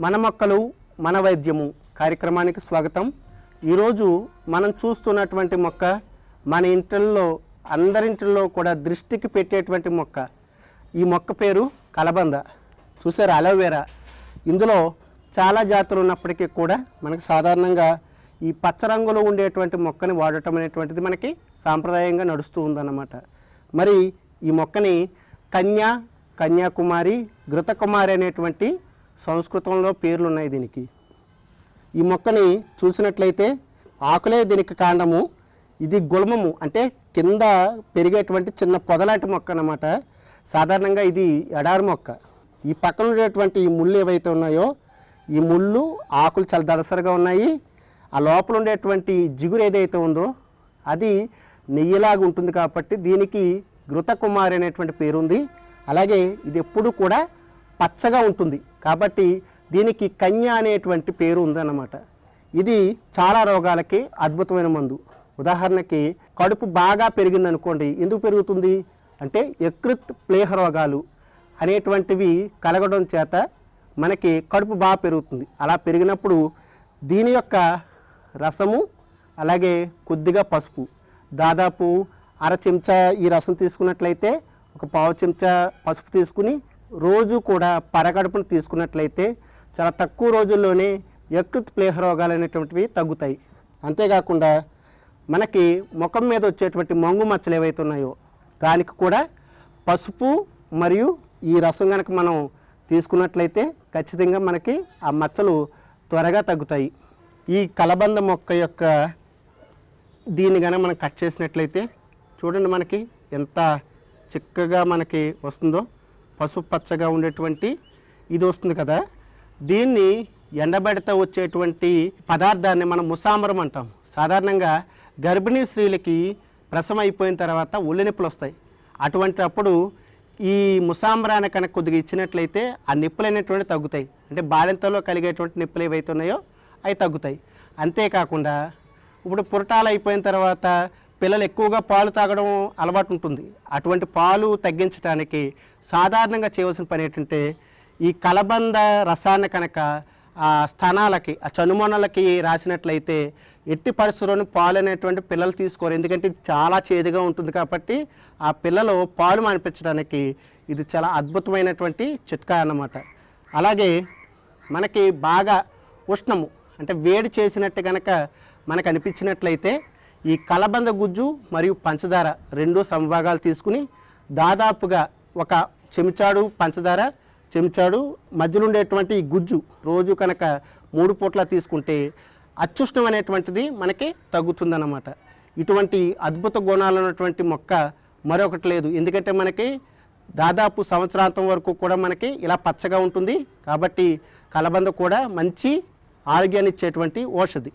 మన మొక్కలు మన వైద్యము కార్యక్రమానికి స్వాగతం. ఈరోజు మనం చూస్తున్నటువంటి మొక్క మన ఇంటిల్లో అందరింటిల్లో కూడా దృష్టికి పెట్టేటువంటి మొక్క. ఈ మొక్క పేరు కలబంద. చూసారు, అలోవెరా. ఇందులో చాలా జాతులు ఉన్నప్పటికీ కూడా మనకు సాధారణంగా ఈ పచ్చ రంగులో ఉండేటువంటి మొక్కని వాడటం అనేటువంటిది మనకి సాంప్రదాయంగా నడుస్తూ ఉందన్నమాట. మరి ఈ మొక్కని కన్యాకుమారి, ఘృతకుమారి అనేటువంటి సంస్కృతంలో పేర్లు ఉన్నాయి దీనికి. ఈ మొక్కని చూసినట్లయితే ఆకులే దీనికి కాండము. ఇది గుల్మము అంటే కింద పెరిగేటువంటి చిన్న పొదలాంటి మొక్క అన్నమాట. సాధారణంగా ఇది ఎడారి మొక్క. ఈ పక్కన ఉండేటువంటి ఈ ముళ్ళు ఏవైతే ఉన్నాయో ఈ ముళ్ళు ఆకులు చాలా దళసరిగా ఉన్నాయి. ఆ లోపల ఉండేటువంటి జిగురు ఏదైతే ఉందో అది నెయ్యిలాగా ఉంటుంది కాబట్టి దీనికి ఘృతకుమారి అనేటువంటి పేరుంది. అలాగే ఇది ఎప్పుడు కూడా పచ్చగా ఉంటుంది కాబట్టి దీనికి కన్య అనేటువంటి పేరు ఉందన్నమాట. ఇది చాలా రోగాలకి అద్భుతమైన మందు. ఉదాహరణకి కడుపు బాగా పెరిగిందనుకోండి. ఎందుకు పెరుగుతుంది అంటే యకృత్ ప్లేహ రోగాలు అనేటువంటివి కలగడం చేత మనకి కడుపు బాగా పెరుగుతుంది. అలా పెరిగినప్పుడు దీని యొక్క రసము అలాగే కొద్దిగా పసుపు, దాదాపు అర చెంచా ఈ రసం తీసుకున్నట్లయితే ఒక పావు చెంచా పసుపు తీసుకుని రోజు కూడా పరగడుపును తీసుకున్నట్లయితే చాలా తక్కువ రోజుల్లోనే యకృత్ ప్లేహ రోగాలు అనేటువంటివి తగ్గుతాయి. అంతేకాకుండా మనకి ముఖం మీద వచ్చేటువంటి మంగు మచ్చలు ఏవైతే ఉన్నాయో దానికి కూడా పసుపు మరియు ఈ రసం కనుక మనం తీసుకున్నట్లయితే ఖచ్చితంగా మనకి ఆ మచ్చలు త్వరగా తగ్గుతాయి. ఈ కలబంద మొక్క యొక్క దీన్ని కనుక మనం కట్ చేసినట్లయితే చూడండి మనకి ఎంత చిక్కగా మనకి వస్తుందో. పసుపు పచ్చగా ఉండేటువంటి ఇది వస్తుంది కదా. దీన్ని ఎండబెడితే వచ్చేటువంటి పదార్థాన్ని మనం ముసామరం అంటాం. సాధారణంగా గర్భిణీ స్త్రీలకి ప్రసవం అయిపోయిన తర్వాత ఒళ్ళు నొప్పులు వస్తాయి. అటువంటి అప్పుడు ఈ ముసామరాన్ని కనుక కొద్దిగా ఇచ్చినట్లయితే ఆ నొప్పులు అనేటువంటి తగ్గుతాయి. అంటే బాలింతలో కలిగేటువంటి నొప్పులు ఏవైతే ఉన్నాయో అవి తగ్గుతాయి. అంతేకాకుండా ఇప్పుడు పురటాలు అయిపోయిన తర్వాత పిల్లలు ఎక్కువగా పాలు తాగడం అలవాటు ఉంటుంది. అటువంటి పాలు తగ్గించడానికి సాధారణంగా చేయవలసిన పని ఏంటంటే ఈ కలబంద రసాన్ని కనుక ఆ స్థానాలకి ఆ చనుమొనలకి రాసినట్లయితే ఎట్టి పరిస్థితుల్లోనూ పాలు అనేటువంటి పిల్లలు తీసుకోరు. ఎందుకంటే ఇది చాలా చేదుగా ఉంటుంది కాబట్టి ఆ పిల్లలు పాలు మానిపించడానికి ఇది చాలా అద్భుతమైనటువంటి చిట్కా అన్నమాట. అలాగే మనకి బాగా ఉష్ణము అంటే వేడి చేసినట్టు కనుక మనకు అనిపించినట్లయితే ఈ కలబంద గుజ్జు మరియు పంచదార రెండు సమభాగాలు తీసుకుని దాదాపుగా ఒక చెంచాడు పంచదార, చెంచాడు మధ్యలో ఉండేటువంటి ఈ గుజ్జు రోజు కనుక 3 పూట్ల తీసుకుంటే అత్యుష్ణం అనేటువంటిది మనకి తగ్గుతుందన్నమాట. ఇటువంటి అద్భుత గుణాలు ఉన్నటువంటి మొక్క మరొకటి లేదు. ఎందుకంటే మనకి దాదాపు సంవత్సరాంతం వరకు కూడా మనకి ఇలా పచ్చగా ఉంటుంది. కాబట్టి కలబంద కూడా మంచి ఆరోగ్యాన్ని ఇచ్చేటువంటి ఔషధి.